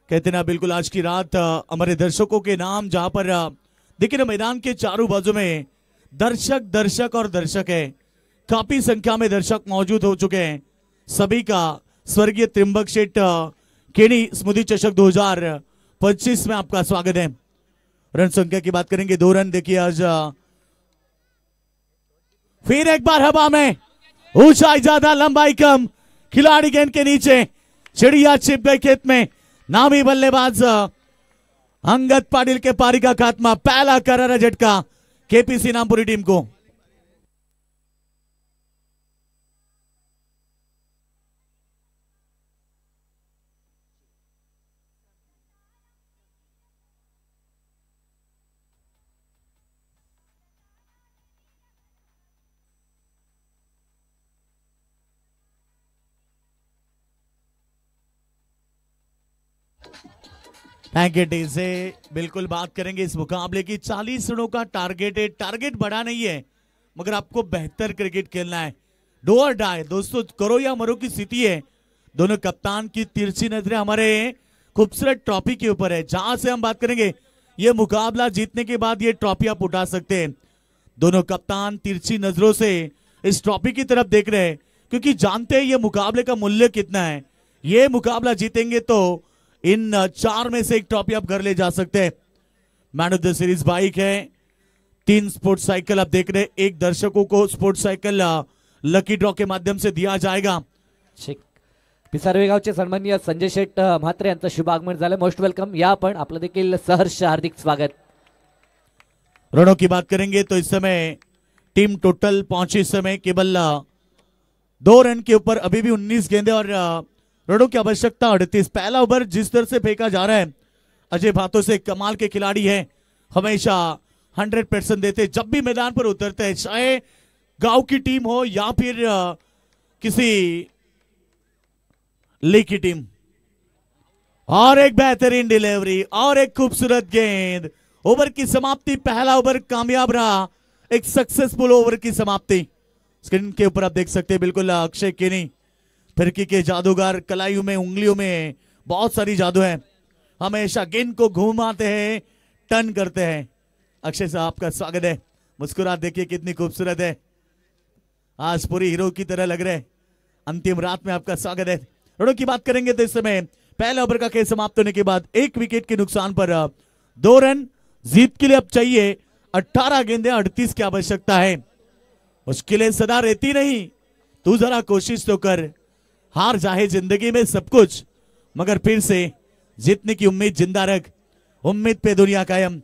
कहते ना, बिल्कुल आज की रात हमारे दर्शकों के नाम, जहां पर देखिए ना मैदान के चारों बाजू में दर्शक और दर्शक है. काफी संख्या में दर्शक मौजूद हो चुके हैं. सभी का स्वर्गीय त्रिंबक शेठ केनी स्मृति चषक 2025 में आपका स्वागत है. रन संख्या की बात करेंगे, 2 रन. देखिए आज फिर एक बार हवा में, ऊंचाई ज्यादा लंबाई कम, खिलाड़ी गेंद के नीचे, चिड़िया छिप गई खेत में. नामी बल्लेबाज अंगद पाटिल के पारी का खात्मा, पहला करारा झटका केपीसी नामपुरी टीम को. Thank you DJ. बिल्कुल बात करेंगे इस मुकाबले की. 40 रनों का टारगेट है. टारगेट बड़ा नहीं है, मगर आपको बेहतर क्रिकेट खेलना है. डू और डाई दोस्तों, करो या मरो की स्थिति है. दोनों कप्तान की तिरछी नजरें हमारे खूबसूरत ट्रॉफी के ऊपर है. जहां से हम बात करेंगे, ये मुकाबला जीतने के बाद ये ट्रॉफी आप उठा सकते हैं. दोनों कप्तान तिरछी नजरों से इस ट्रॉफी की तरफ देख रहे हैं, क्योंकि जानते हैं ये मुकाबले का मूल्य कितना है. ये मुकाबला जीतेंगे तो इन 4 में से एक ट्रॉफी आप घर ले जा सकते हैं. Man of the series bike है, 3 स्पोर्ट्स साइकिल आप देख रहे हैं. एक दर्शकों को स्पोर्ट्स साइकिल लकी ड्रॉ के माध्यम से दिया जाएगा. पिसारवे गावचे सन्माननीय संजय शेठ म्हात्रे यांचं शुभ आगमन झालं. Most welcome. या आपण आपलं देखील सहर्ष हार्दिक स्वागत. रनों की बात करेंगे तो इस समय टीम टोटल पहुंची इस समय केवल 2 रन के ऊपर, अभी भी 19 गेंदे और रनों की आवश्यकता 38। पहला ओवर जिस तरह से फेंका जा रहा है, अजय भातों से कमाल के खिलाड़ी है, हमेशा 100% देते जब भी मैदान पर उतरते हैं, चाहे गांव की टीम हो या फिर किसी लीग की टीम। और एक बेहतरीन डिलीवरी और एक खूबसूरत गेंद, ओवर की समाप्ति, पहला ओवर कामयाब रहा, एक सक्सेसफुल ओवर की समाप्ति। स्क्रीन के ऊपर आप देख सकते हैं बिल्कुल अक्षय केनी, फिरकी के जादूगर, कलाइयों में उंगलियों में बहुत सारी जादू है, हमेशा गेंद को घुमाते हैं, टर्न करते हैं। अक्षय साहब आपका स्वागत है, मुस्कुराहट देखिए कितनी खूबसूरत है, आज पूरी हीरो की तरह लग रहे हैं। अंतिम रात में आपका स्वागत है। रनों की बात करेंगे तो इस समय पहले ओवर का खेल समाप्त होने के बाद 1 विकेट के नुकसान पर 2 रन, जीत के लिए अब चाहिए 18 गेंदे, 38 की आवश्यकता है। मुश्किलें सदा रहती नहीं, तू जरा कोशिश तो कर, हार जाए जिंदगी में सब कुछ मगर फिर से जीतने की उम्मीद जिंदा रख, उम्मीद पे दुनिया कायम।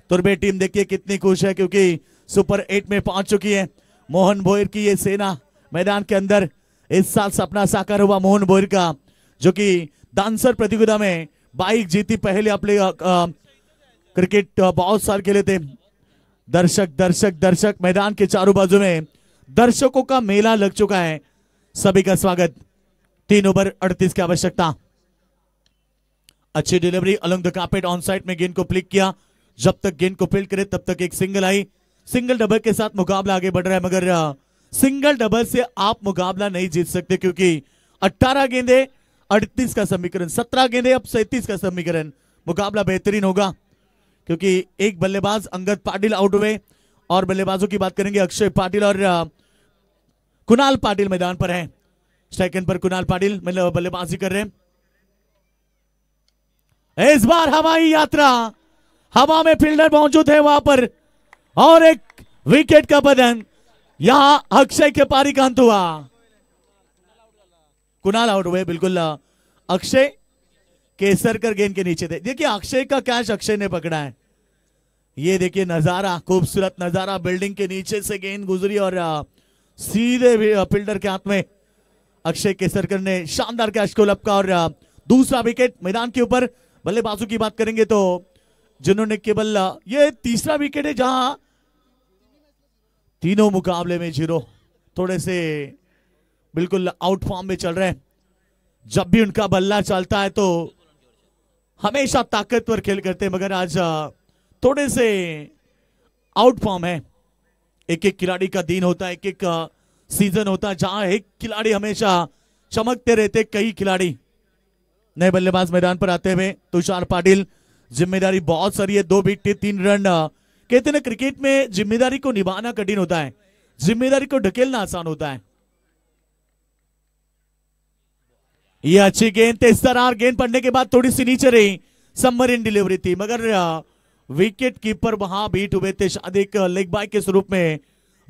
तुर्बे टीम देखिए कितनी खुश है क्योंकि सुपर 8 में पहुंच चुकी है। मोहन भोयर की ये सेना मैदान के अंदर, इस साल सपना साकार हुआ मोहन भोयर का, जो कि डांसर प्रतियोगिता में बाइक जीती, पहले अपने क्रिकेट बहुत साल खेले थे। दर्शक दर्शक दर्शक मैदान के चारों बाजू में दर्शकों का मेला लग चुका है, सभी का स्वागत। 3 ओवर 38 की आवश्यकता। अच्छी delivery along the carpet, on side में गेंद को फ्लिक किया, जब तक गेंद को फील्ड करे तब तक एक सिंगल आई। सिंगल डबल के साथ मुकाबला आगे बढ़ रहा है, मगर सिंगल डबल से आप मुकाबला नहीं जीत सकते क्योंकि 18 गेंदे 38 का समीकरण, 17 गेंदे अब 37 का समीकरण, मुकाबला बेहतरीन होगा क्योंकि एक बल्लेबाज अंगद पाटिल आउट हुए और बल्लेबाजों की बात करेंगे अक्षय पाटिल और कुणाल पाटिल मैदान पर हैं। सेकंड पर कुणाल पाटिल बल्लेबाजी कर रहे हैं। इस बार हवाई यात्रा, हवा में फील्डर मौजूद है वहां पर और एक विकेट का बदन, यहां अक्षय के पारी का अंत हुआ। कुणाल आउट हुए, बिल्कुल अक्षय केसरकर गेंद के नीचे थे। देखिए अक्षय का कैच अक्षय ने पकड़ा है, ये देखिए नजारा, खूबसूरत नजारा, बिल्डिंग के नीचे से गेंद गुजरी और सीधे फील्डर के हाथ में अक्षय केसरकर ने शानदार कैच को लपका और दूसरा विकेट मैदान के ऊपर। बल्लेबाजों की बात करेंगे तो जिन्होंने केवल ये तीसरा विकेट है जहां तीनों मुकाबले में 0, थोड़े से बिल्कुल आउट फॉर्म में चल रहे हैं। जब भी उनका बल्ला चलता है तो हमेशा ताकतवर खेल करते हैं, मगर आज थोड़े से आउट फॉर्म है। एक एक खिलाड़ी का दिन होता है, एक एक सीजन होता है जहां एक खिलाड़ी हमेशा चमकते रहते, कई खिलाड़ी। नए बल्लेबाज मैदान पर आते हुए तुषार पाटिल, जिम्मेदारी बहुत सारी है, 2 विकेट 3 रन। कहते हैं ना क्रिकेट में जिम्मेदारी को निभाना कठिन होता है, जिम्मेदारी को ढकेलना आसान होता है। ये अच्छी गेंद, तेज तरार गेंद पड़ने के बाद थोड़ी सी नीचे रही, सबमरीन डिलीवरी थी, मगर विकेट कीपर वहां बीट हुए थे, शायद एक लेग बाय के स्वरूप में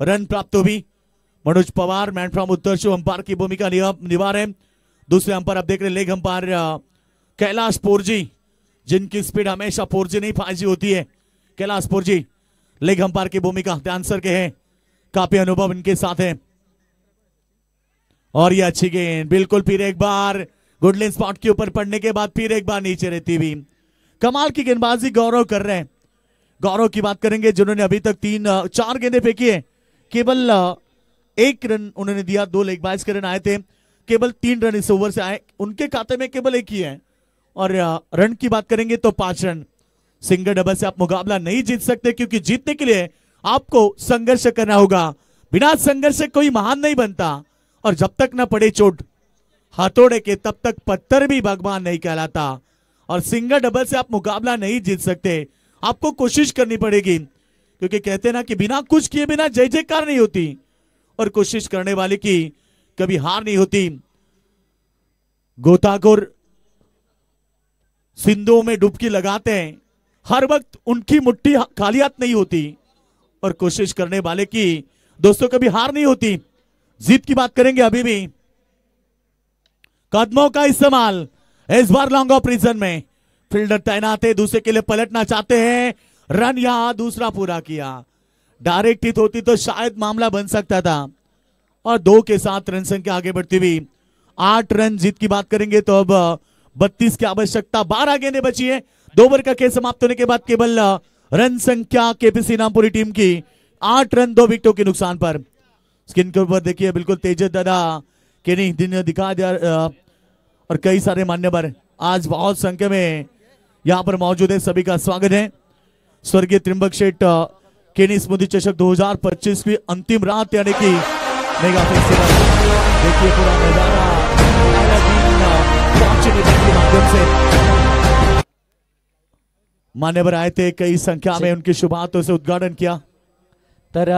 रन प्राप्त हुई। मनोज पवार मैन फ्रॉम उत्तर शो अंपायर की भूमिका निभा रहे। दूसरे अंपायर आप देख रहे लेग अंपायर कैलाश पोरजी, जिनकी स्पीड हमेशा 4G नहीं 5G होती है। कैलाश पोरजी लेग अंपायर की भूमिका, आंसर के हैं, काफी अनुभव इनके साथ है। और ये अच्छी गेंद, बिल्कुल फिर एक बार गुडलिन स्पॉट के ऊपर पड़ने के बाद फिर एक बार नीचे रहती हुई, कमाल की गेंदबाजी गौरव कर रहे हैं। गौरव की बात करेंगे जिन्होंने अभी तक 4 गेंदें फेंकी है, केवल 1 रन उन्होंने दिया, 2 लेग बाइज के रन आए थे, केवल 3 रन इस ओवर से आए, उनके खाते में केवल 1 ही है। और रन की बात करेंगे तो 5 रन। सिंगल डबल से आप मुकाबला नहीं जीत सकते क्योंकि जीतने के लिए आपको संघर्ष करना होगा, बिना संघर्ष से कोई महान नहीं बनता। और जब तक न पड़े चोट हथौड़े के तब तक पत्थर भी भगवान नहीं कहलाता। और सिंगल डबल से आप मुकाबला नहीं जीत सकते, आपको कोशिश करनी पड़ेगी क्योंकि कहते हैं ना कि बिना कुछ किए बिना जय जयकार नहीं होती, और कोशिश करने वाले की कभी हार नहीं होती। गोताखोर सिंधुओं में डुबकी लगाते हैं, हर वक्त उनकी मुट्ठी खाली हाथ नहीं होती, और कोशिश करने वाले की दोस्तों कभी हार नहीं होती। जीत की बात करेंगे अभी भी, कदमों का इस्तेमाल, इस बार लॉन्ग ऑफ रीजन में फील्डर तैनात है, दूसरे के लिए पलटना चाहते हैं, रन यहां दूसरा पूरा किया, डायरेक्ट हिट होती तो शायद मामला बन सकता था। और 2 के साथ रन संख्या आगे बढ़ती हुई 8 रन जीत की बात करेंगे तो अब 32 की आवश्यकता, 12 गेंदें बची है। 2 ओवर का खेल समाप्त होने के बाद केवल रन संख्या केपीसी इनामपुरी टीम की 8 रन 2 विकेटों के नुकसान पर। स्क्रीन के ऊपर देखिए बिल्कुल तेजस दादा के नहीं दिन दिखा दिया और कई सारे मान्यवर आज बहुत संख्या में यहाँ पर मौजूद है। सभी का स्वागत है। स्वर्गीय त्रिंबक शेठ केनी स्मृति चषक 2025 की अंतिम रात यानी कि मेगा फेस्टिवल देखिए पूरा नजारा के माध्यम से मान्यवर आए थे, कई संख्या में उनकी शुभ हाथों से उद्घाटन किया। तर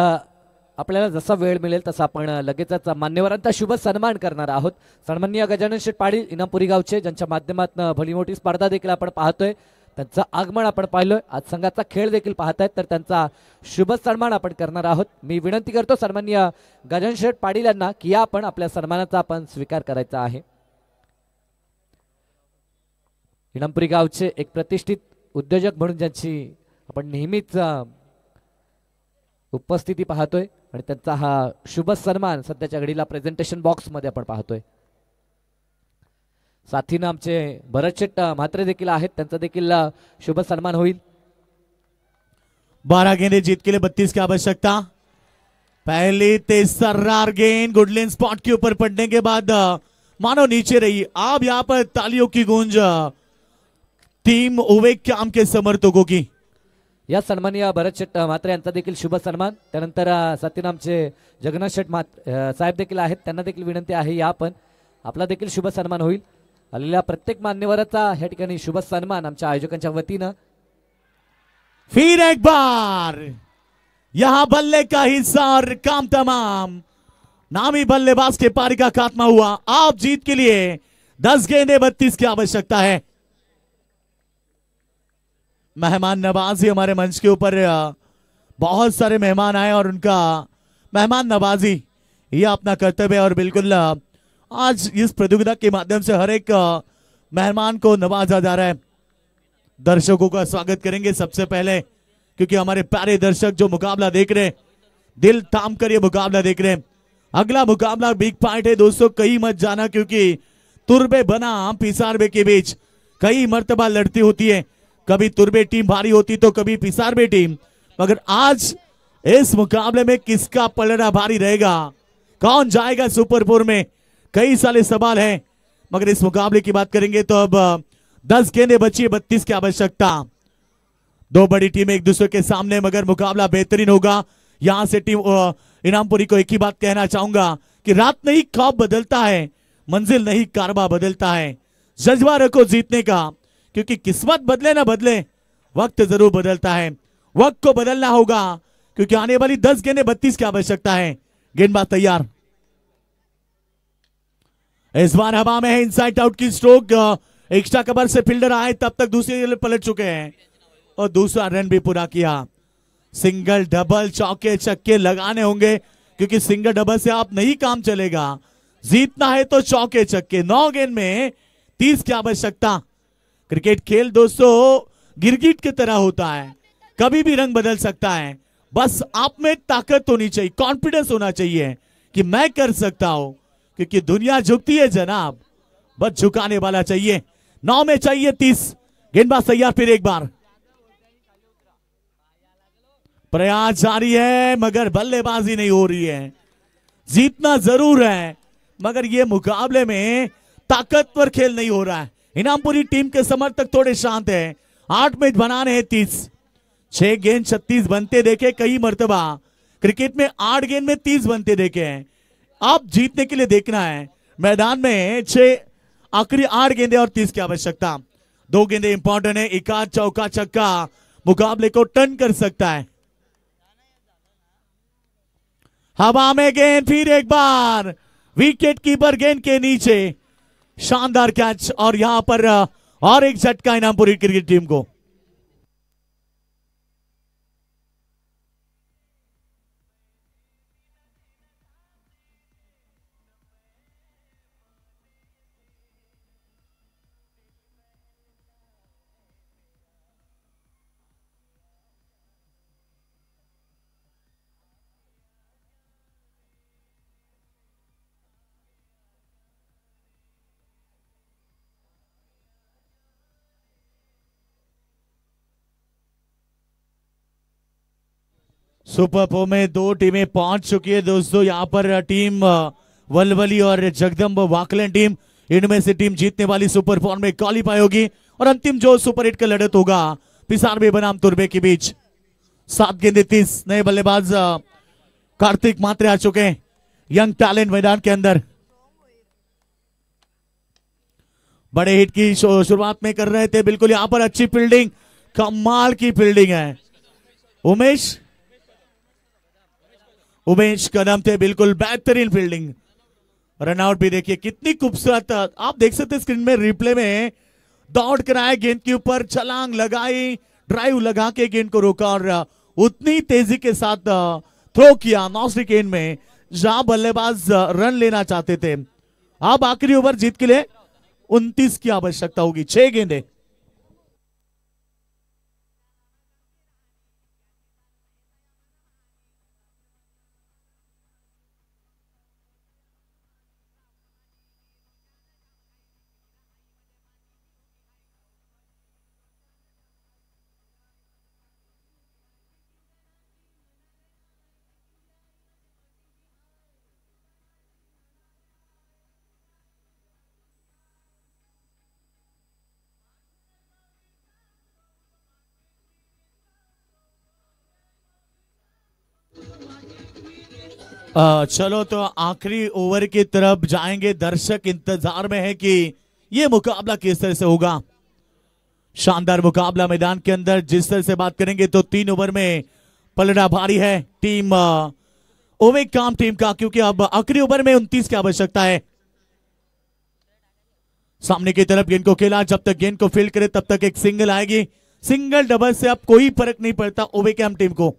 आपल्याला जसा वेळ मिळेल तसा आपण लगेचच मान्यवरांचा शुभ सन्मान करणार आहोत। सन्माननीय गजानन शेठ पाटील इनामपुरी गावचे, ज्यांच्या माध्यमातून भली मोठी स्पर्धा देखील आपण पाहतोय, त्यांचं आगमन आपण पाहिलोय, आज संघाचा खेळ देखील पाहतायत, तर त्यांचा शुभ सन्मान आपण करणार आहोत। मी विनंती करतो सन्माननीय गजानन शेठ पाटील यांना की आपण आपल्या सन्मानाचा आपण स्वीकार करायचा आहे। इनामपुरी गावचे एक प्रतिष्ठित उद्योजक म्हणून ज्यांची आपण नेहमीच उपस्थिती पाहतोय आणि त्यांचा हा शुभ सन्मान सध्याच्या घडीला प्रेझेंटेशन बॉक्स मध्ये आपण पाहतोय। साथीनं आमचे भरत शेठ म्हात्रे देखील आहेत, त्यांचा देखील शुभ सन्मान होईल। 12 गेंदे जीत के लिए 32 की आवश्यकता। पहली तेज सर्रार गेंद गुडलिन स्पॉट के ऊपर पड़ने के बाद मानो नीचे रही। अब यहाँ पर तालियों की गूंज टीम उवेक काम के समर्थकों की। या सन्माननीय भरत शेठ म्हात्रे यांचा देखील शुभ सन्मान। त्यानंतर साथीनं आमचे जगन्नाथ शेठ साहेब देखील आहेत, त्यांना देखील विनंती आहे या पण आपला देखील शुभ सन्मान होईल। आलेल्या प्रत्येक मान्यवराचा या ठिकाणी शुभ सन्मान आमच्या आयोजकांच्या वतीनं। फिर एक बार यहां बल्ले का हिस्सा और काम तमाम। नामी बल्लेबाज के पारी का खात्मा हुआ। आप जीत के लिए 10 गेंदे 32 की आवश्यकता है। मेहमान नवाजी हमारे मंच के ऊपर बहुत सारे मेहमान आए और उनका मेहमान नवाजी ये अपना कर्तव्य है और बिल्कुल आज इस प्रतियोगिता के माध्यम से हर एक मेहमान को नवाजा जा रहा है। दर्शकों का स्वागत करेंगे सबसे पहले, क्योंकि हमारे प्यारे दर्शक जो मुकाबला देख रहे हैं, दिल थाम कर ये मुकाबला देख रहे हैं। अगला मुकाबला बिग फाइट है दोस्तों, कहीं मत जाना, क्योंकि तुरबे बनाम पिसारबे के बीच कई मर्तबा लड़ती होती है। कभी तुरबे टीम भारी होती तो कभी पिसारबे टीम, मगर आज इस मुकाबले में किसका पलड़ा भारी रहेगा, कौन जाएगा सुपर 4 में, कई सारे सवाल हैं। मगर इस मुकाबले की बात करेंगे तो अब 10 गेंदें बची है, 32 की आवश्यकता। 2 बड़ी टीम एक दूसरे के सामने, मगर मुकाबला बेहतरीन होगा। यहां से टीम इनामपुरी को एक ही बात कहना चाहूंगा कि रात नहीं ख्वाब बदलता है, मंजिल नहीं कारवा बदलता है। जज्बा रखो जीतने का, क्योंकि किस्मत बदले ना बदले वक्त जरूर बदलता है। वक्त को बदलना होगा, क्योंकि आने वाली 10 गेंदें 32 की आवश्यकता है। गेंदबाज तैयार, इस बार हवा में है, इनसाइड आउट की स्ट्रोक। एक्स्ट्रा कवर से फील्डर आए, तब तक दूसरी गेंद पलट चुके हैं और दूसरा रन भी पूरा किया। सिंगल डबल चौके छक्के लगाने होंगे, क्योंकि सिंगल डबल से आप नहीं काम चलेगा। जीतना है तो चौके छक्के। 9 गेंद में 30 की आवश्यकता। क्रिकेट खेल दोस्तों गिरगिट की तरह होता है, कभी भी रंग बदल सकता है। बस आप में ताकत होनी चाहिए, कॉन्फिडेंस होना चाहिए कि मैं कर सकता हूं, क्योंकि दुनिया झुकती है जनाब, बस झुकाने वाला चाहिए। 9 में चाहिए 30। गेंदबाज तैयार, फिर एक बार प्रयास जारी है, मगर बल्लेबाजी नहीं हो रही है। जीतना जरूर है, मगर ये मुकाबले में ताकतवर खेल नहीं हो रहा है। इनामपुरी टीम के समर्थक थोड़े शांत हैं। 8 मैच बनाने हैं 30। 6 गेंद 36 बनते देखे कई मर्तबा। क्रिकेट में 8 गेंद में 30 बनते देखे हैं। अब जीतने के लिए देखना है। मैदान में 6 आखिरी 8 गेंदे और 30 की आवश्यकता। 2 गेंदे इंपॉर्टेंट है, एक आध चौका छक्का मुकाबले को टर्न कर सकता है। हवा में गेंद, फिर एक बार विकेट कीपर गेंद के नीचे। शानदार कैच, और यहां पर और एक झटका इनामपुरी क्रिकेट टीम को। सुपर फोर में दो टीमें पहुंच चुकी है दोस्तों। यहाँ पर टीम वलवली और जगदम्ब वाकलन टीम, इनमें से टीम जीतने वाली सुपर फोर में क्वालिफाई होगी और अंतिम जो सुपर 8 का लड़त होगा पिसारबे बनाम तुर्बे के बीच। 7 गेंदे 30 नए बल्लेबाज कार्तिक मात्रे आ चुके हैं, यंग टैलेंट मैदान के अंदर। बड़े हिट की शुरुआत में कर रहे थे, बिल्कुल यहां पर अच्छी फील्डिंग, कमाल की फील्डिंग है। उमेश कदम थे, बिल्कुल बेहतरीन फील्डिंग। रनआउट भी देखिए कितनी खूबसूरत, आप देख सकते हैं स्क्रीन में रिप्ले में, दौड़ कर आए, गेंद के ऊपर छलांग लगाई, ड्राइव लगा के गेंद को रोका और उतनी तेजी के साथ थ्रो किया नॉस विकेट में जहां बल्लेबाज रन लेना चाहते थे। अब आखिरी ओवर जीत के लिए 29 की आवश्यकता होगी, 6 गेंदे। चलो तो आखिरी ओवर की तरफ जाएंगे। दर्शक इंतजार में है कि यह मुकाबला किस तरह से होगा। शानदार मुकाबला मैदान के अंदर। जिस तरह से बात करेंगे तो 3 ओवर में पलड़ा भारी है टीम ओवेकाम टीम का, क्योंकि अब आखिरी ओवर में 29 की आवश्यकता है। सामने की तरफ गेंद को खेला, जब तक गेंद को फील्ड करे तब तक एक सिंगल आएगी। सिंगल डबल से अब कोई फर्क नहीं पड़ता ओवेकाम टीम को।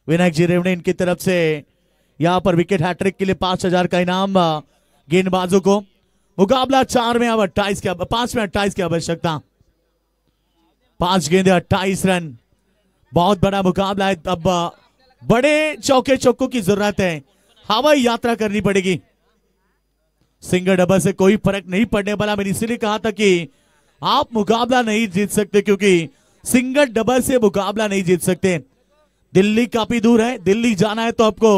विनायक जी रेवणे इनकी तरफ से यहां पर विकेट हैट्रिक के लिए 5000 का इनाम गेंदबाजों को। मुकाबला 4 में अब 28 की 5 में 28 की आवश्यकता। 5 गेंदे 28 रन, बहुत बड़ा मुकाबला है। अब बड़े चौके चौकों की जरूरत है, हवाई यात्रा करनी पड़ेगी। सिंगल डबल से कोई फर्क नहीं पड़ने वाला। मैंने इसीलिए कहा था कि आप मुकाबला नहीं जीत सकते, क्योंकि सिंगल डबल से मुकाबला नहीं जीत सकते। दिल्ली काफी दूर है, दिल्ली जाना है तो आपको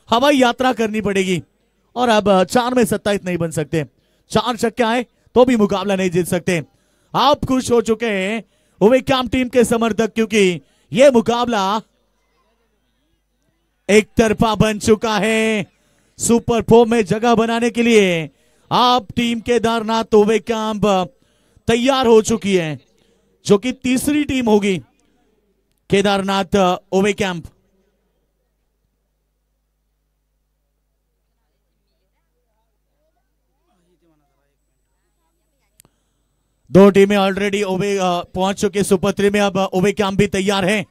हवाई यात्रा करनी पड़ेगी और अब 4 में 27 नहीं बन सकते। 4 छक्के आए तो भी मुकाबला नहीं जीत सकते। आप खुश हो चुके हैं ओवेकाम टीम के समर्थक, क्योंकि यह मुकाबला एक तरफा बन चुका है। सुपर 4 में जगह बनाने के लिए आप टीम केदारनाथ ओवेकाम तैयार हो चुकी है, जो कि तीसरी टीम होगी केदारनाथ ओवेकाम। दो टीमें ऑलरेडी ओवे पहुंच चुके सुपर 3 में। अब ओवेकाम भी तैयार है।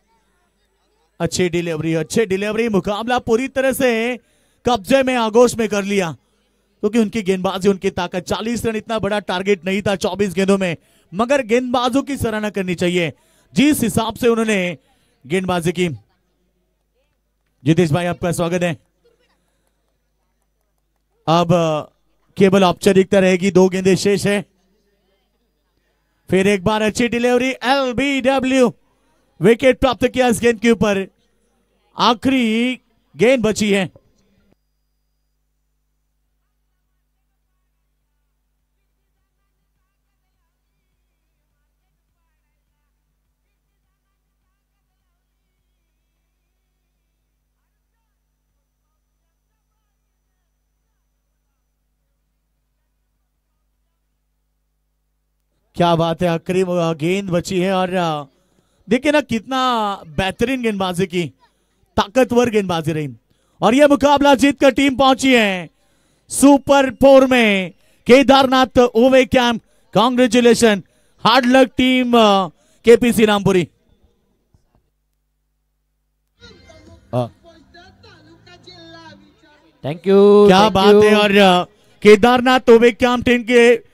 अच्छी डिलीवरी, मुकाबला पूरी तरह से कब्जे में, आगोश में कर लिया, क्योंकि उनकी गेंदबाजी, उनकी ताकत। 40 रन इतना बड़ा टारगेट नहीं था 24 गेंदों में, मगर गेंदबाजों की सराहना करनी चाहिए जिस हिसाब से उन्होंने गेंदबाजी की। जितेश भाई आपका स्वागत है। अब केवल औपचारिकता रहेगी, 2 गेंदें शेष है। फिर एक बार अच्छी डिलीवरी, LBW, विकेट प्राप्त किया इस गेंद के ऊपर। आखिरी गेंद बची है। क्या बात है, आखिरी गेंद बची है और देखिए ना कितना बेहतरीन गेंदबाजी की, ताकतवर गेंदबाजी रही। और यह मुकाबला जीतकर टीम पहुंची है सुपर 4 में केदारनाथ ओवेकाम। Congratulation, hard luck team KPC Rampuri. Thank you. क्या बात है। और केदारनाथ ओवेकाम टीम के